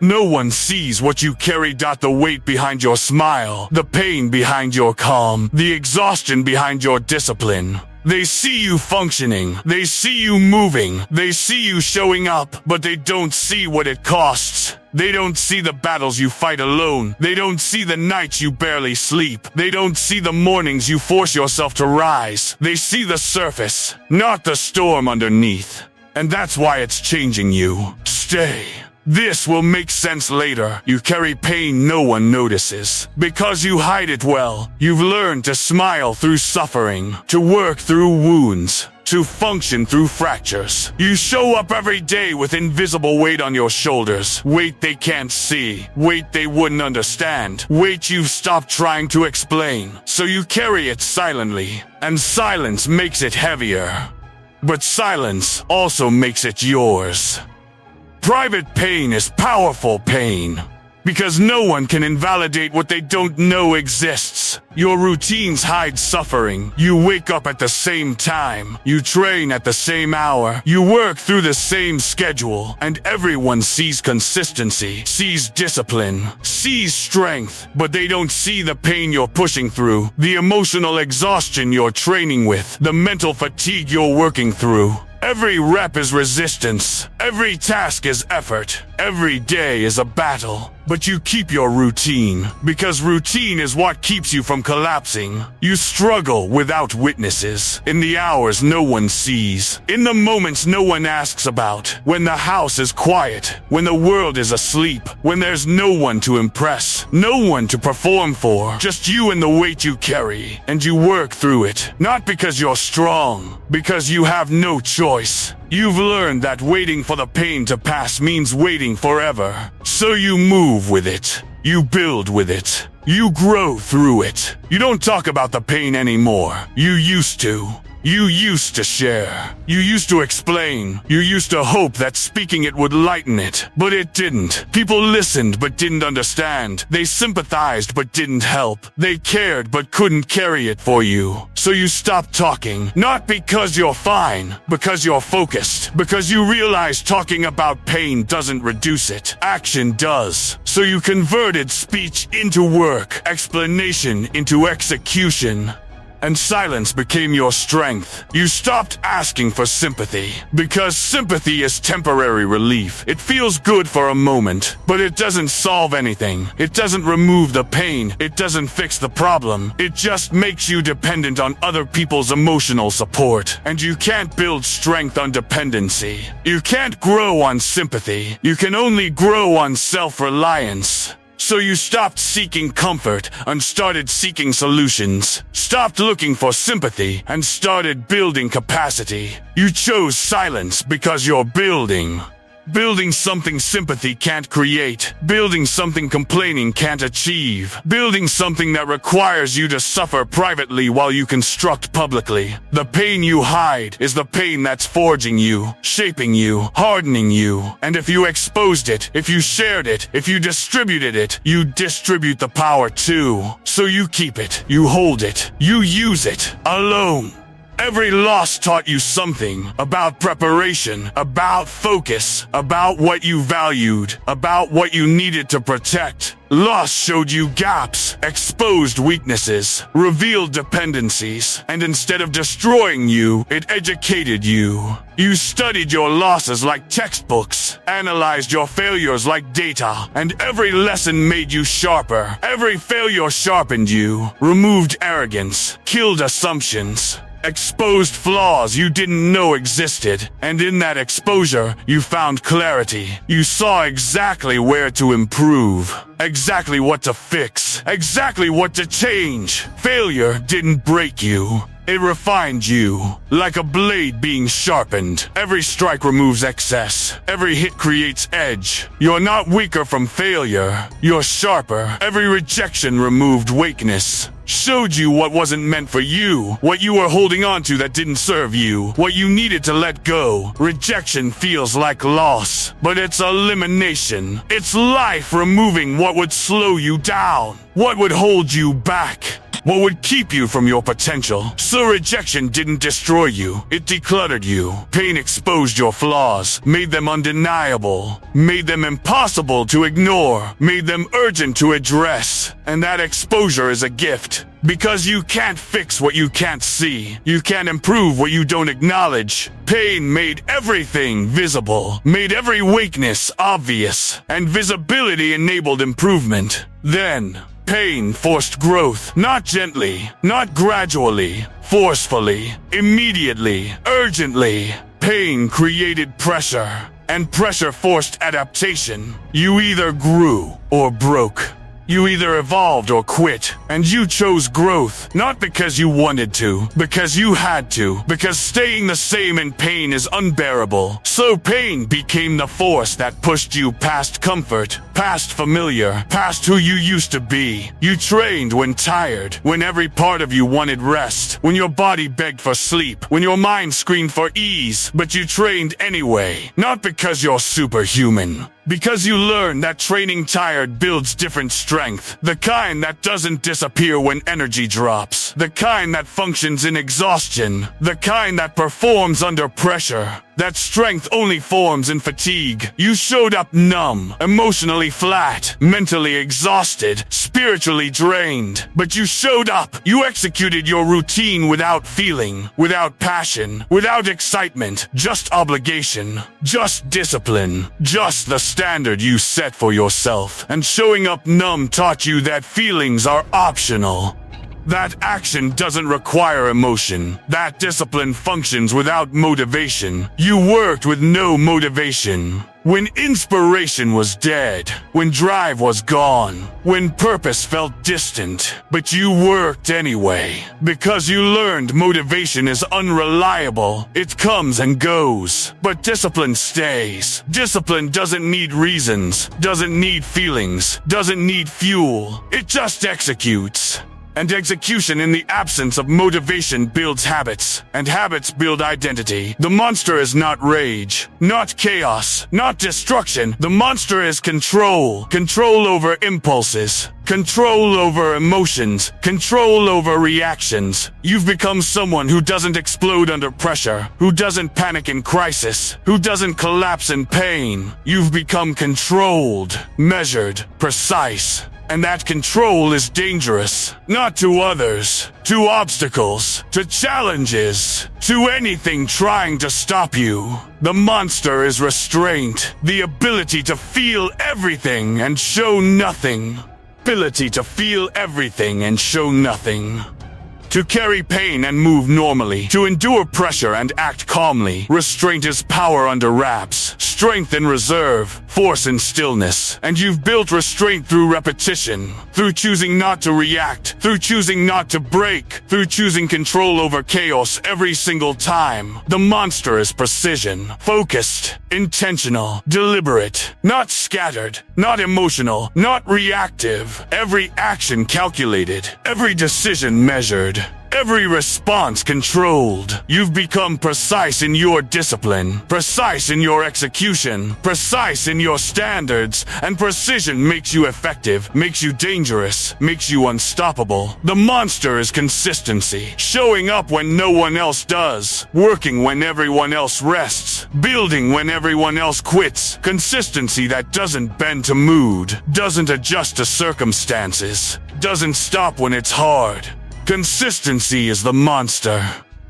No one sees what you carry. The weight behind your smile, the pain behind your calm, the exhaustion behind your discipline. They see you functioning, they see you moving, they see you showing up, but they don't see what it costs. They don't see the battles you fight alone. They don't see the nights you barely sleep. They don't see the mornings you force yourself to rise. They see the surface, not the storm underneath. And that's why it's changing you. Stay. This will make sense later. You carry pain no one notices. Because you hide it well, you've learned to smile through suffering, to work through wounds, to function through fractures. You show up every day with invisible weight on your shoulders. Weight they can't see. Weight they wouldn't understand. Weight you've stopped trying to explain. So you carry it silently. And silence makes it heavier. But silence also makes it yours. Private pain is powerful pain, because no one can invalidate what they don't know exists. Your routines hide suffering. You wake up at the same time. You train at the same hour. You work through the same schedule. And everyone sees consistency, sees discipline, sees strength. But they don't see the pain you're pushing through, the emotional exhaustion you're training with, the mental fatigue you're working through. Every rep is resistance. Every task is effort. Every day is a battle. But you keep your routine, because routine is what keeps you from collapsing. You struggle without witnesses, in the hours no one sees, in the moments no one asks about, when the house is quiet, when the world is asleep, when there's no one to impress, no one to perform for, just you and the weight you carry, and you work through it, not because you're strong, because you have no choice. You've learned that waiting for the pain to pass means waiting forever. So you move with it. You build with it. You grow through it. You don't talk about the pain anymore. You used to. You used to share. You used to explain. You used to hope that speaking it would lighten it. But it didn't. People listened but didn't understand. They sympathized but didn't help. They cared but couldn't carry it for you. So you stopped talking. Not because you're fine. Because you're focused. Because you realize talking about pain doesn't reduce it. Action does. So you converted speech into work. Explanation into execution. And silence became your strength. You stopped asking for sympathy, because sympathy is temporary relief. It feels good for a moment, but it doesn't solve anything. It doesn't remove the pain. It doesn't fix the problem. It just makes you dependent on other people's emotional support. And you can't build strength on dependency. You can't grow on sympathy. You can only grow on self-reliance. So you stopped seeking comfort and started seeking solutions. Stopped looking for sympathy and started building capacity. You chose silence because you're building. Building something sympathy can't create. Building something complaining can't achieve. Building something that requires you to suffer privately while you construct publicly. The pain you hide is the pain that's forging you, shaping you, hardening you. And if you exposed it, if you shared it, if you distributed it, you distribute the power too. So you keep it, you hold it, you use it, alone. Every loss taught you something about preparation, about focus, about what you valued, about what you needed to protect. Loss showed you gaps, exposed weaknesses, revealed dependencies, and instead of destroying you, it educated you. You studied your losses like textbooks, analyzed your failures like data, and every lesson made you sharper. Every failure sharpened you, removed arrogance, killed assumptions, exposed flaws you didn't know existed, and in that exposure, you found clarity. You saw exactly where to improve, exactly what to fix, exactly what to change. Failure didn't break you. It refined you, like a blade being sharpened. Every strike removes excess. Every hit creates edge. You're not weaker from failure. You're sharper. Every rejection removed weakness. Showed you what wasn't meant for you, what you were holding on to that didn't serve you, what you needed to let go. Rejection feels like loss, but it's elimination. It's life removing what would slow you down, what would hold you back. what would keep you from your potential. So rejection didn't destroy you, it decluttered you. Pain exposed your flaws, made them undeniable, made them impossible to ignore, made them urgent to address. And that exposure is a gift. Because you can't fix what you can't see. You can't improve what you don't acknowledge. Pain made everything visible, made every weakness obvious, and visibility enabled improvement. Then, pain forced growth, not gently, not gradually, forcefully, immediately, urgently. Pain created pressure, and pressure forced adaptation. You either grew or broke. You either evolved or quit, and you chose growth, not because you wanted to, because you had to, because staying the same in pain is unbearable. So pain became the force that pushed you past comfort, past familiar, past who you used to be. You trained when tired, when every part of you wanted rest, when your body begged for sleep, when your mind screamed for ease, but you trained anyway, not because you're superhuman. Because you learn that training tired builds different strength. The kind that doesn't disappear when energy drops. The kind that functions in exhaustion. The kind that performs under pressure. That strength only forms in fatigue. You showed up numb, emotionally flat, mentally exhausted, spiritually drained. But you showed up. You executed your routine without feeling, without passion, without excitement, just obligation, just discipline, just the standard you set for yourself. And showing up numb taught you that feelings are optional. That action doesn't require emotion. That discipline functions without motivation. You worked with no motivation. When inspiration was dead, when drive was gone, when purpose felt distant, but you worked anyway. Because you learned motivation is unreliable. It comes and goes, but discipline stays. Discipline doesn't need reasons, doesn't need feelings, doesn't need fuel. It just executes. And execution in the absence of motivation builds habits, and habits build identity. The monster is not rage, not chaos, not destruction. The monster is control. Control over impulses, control over emotions, control over reactions. You've become someone who doesn't explode under pressure, who doesn't panic in crisis, who doesn't collapse in pain. You've become controlled, measured, precise. And that control is dangerous, not to others, to obstacles, to challenges, to anything trying to stop you. The monster is restraint, the ability to feel everything and show nothing. Ability to feel everything and show nothing. To carry pain and move normally, to endure pressure and act calmly. Restraint is power under wraps, strength in reserve, force in stillness. And you've built restraint through repetition, through choosing not to react, through choosing not to break, through choosing control over chaos every single time. The monster is precision, focused, intentional, deliberate, not scattered, not emotional, not reactive. Every action calculated, every decision measured. Every response controlled. You've become precise in your discipline, precise in your execution, precise in your standards, and precision makes you effective, makes you dangerous, makes you unstoppable. The monster is consistency, showing up when no one else does, working when everyone else rests, building when everyone else quits. Consistency that doesn't bend to mood, doesn't adjust to circumstances, doesn't stop when it's hard. Consistency is the monster,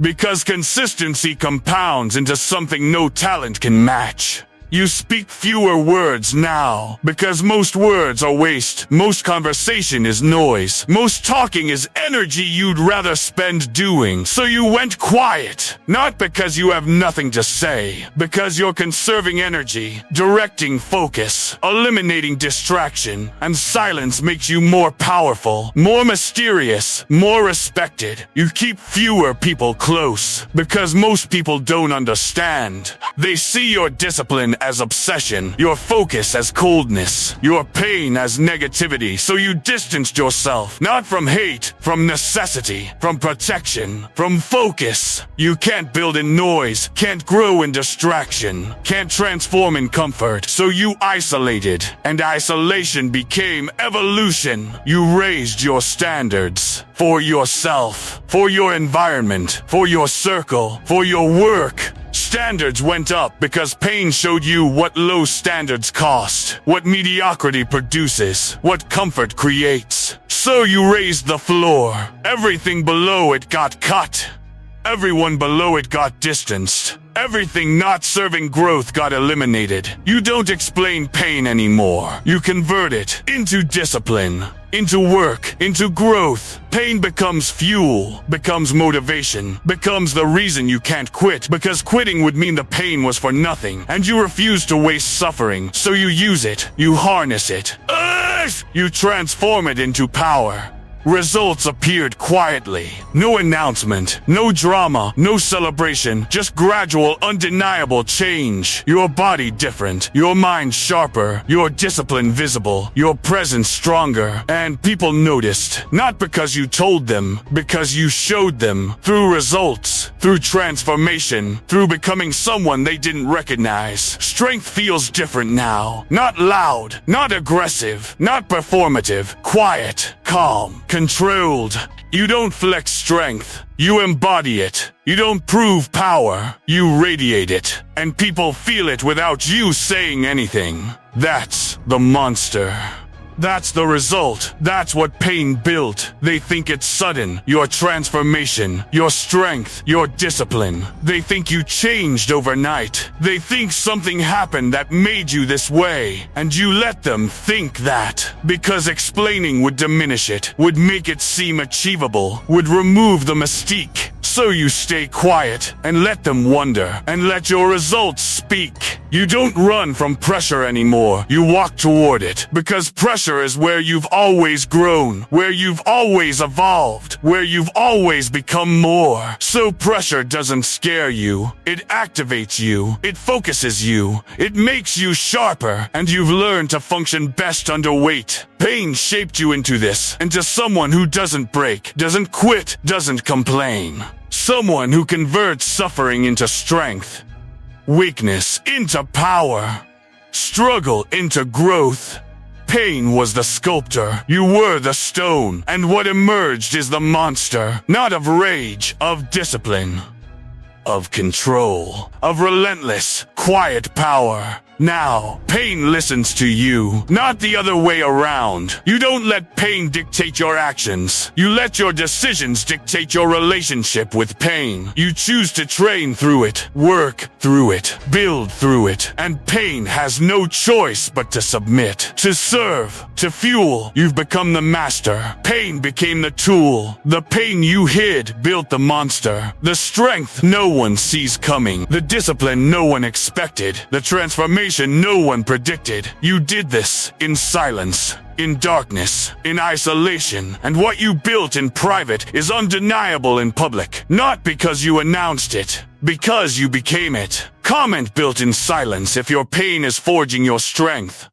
because consistency compounds into something no talent can match. You speak fewer words now, because most words are waste. Most conversation is noise. Most talking is energy you'd rather spend doing. So you went quiet, not because you have nothing to say, because you're conserving energy, directing focus, eliminating distraction, and silence makes you more powerful, more mysterious, more respected. You keep fewer people close, because most people don't understand. They see your discipline pain as obsession, your focus as coldness, your pain as negativity. So you distanced yourself, not from hate, from necessity, from protection, from focus. You can't build in noise, can't grow in distraction, can't transform in comfort. So you isolated, and isolation became evolution. You raised your standards for yourself, for your environment, for your circle, for your work. Standards went up because pain showed you what low standards cost, what mediocrity produces, what comfort creates. So you raised the floor. Everything below it got cut. Everyone below it got distanced. Everything not serving growth got eliminated. You don't explain pain anymore. You convert it into discipline, into work, into growth. Pain becomes fuel, becomes motivation, becomes the reason you can't quit, because quitting would mean the pain was for nothing, and you refuse to waste suffering, so you use it, you harness it. You transform it into power. Results appeared quietly. No announcement, no drama, no celebration, just gradual, undeniable change. Your body different, your mind sharper, your discipline visible, your presence stronger, and people noticed. Not because you told them, because you showed them. Through results, through transformation, through becoming someone they didn't recognize. Strength feels different now. Not loud, not aggressive, not performative. Quiet, calm, controlled. You don't flex strength, you embody it. You don't prove power, you radiate it. And people feel it without you saying anything. That's the monster. That's the result. That's what pain built. They think it's sudden, your transformation, your strength, your discipline. They think you changed overnight. They think something happened that made you this way. And you let them think that. Because explaining would diminish it, would make it seem achievable, would remove the mystique. So you stay quiet and let them wonder and let your results speak. You don't run from pressure anymore. You walk toward it because pressure is where you've always grown, where you've always evolved, where you've always become more. So pressure doesn't scare you. It activates you. It focuses you. It makes you sharper, and you've learned to function best under weight. Pain shaped you into this, into someone who doesn't break, doesn't quit, doesn't complain. Someone who converts suffering into strength, weakness into power, struggle into growth. Pain was the sculptor, you were the stone, and what emerged is the monster, not of rage, of discipline, of control, of relentless, quiet power. Now, pain listens to you, not the other way around. You don't let pain dictate your actions. You let your decisions dictate your relationship with pain. You choose to train through it, work through it, build through it, and pain has no choice but to submit, to serve, to fuel. You've become the master. Pain became the tool. The pain you hid built the monster. The strength no one sees coming. The discipline no one expected. The transformation no one predicted. You did this in silence, in darkness, in isolation, and what you built in private is undeniable in public. Not because you announced it, because you became it. Comment built in silence if your pain is forging your strength.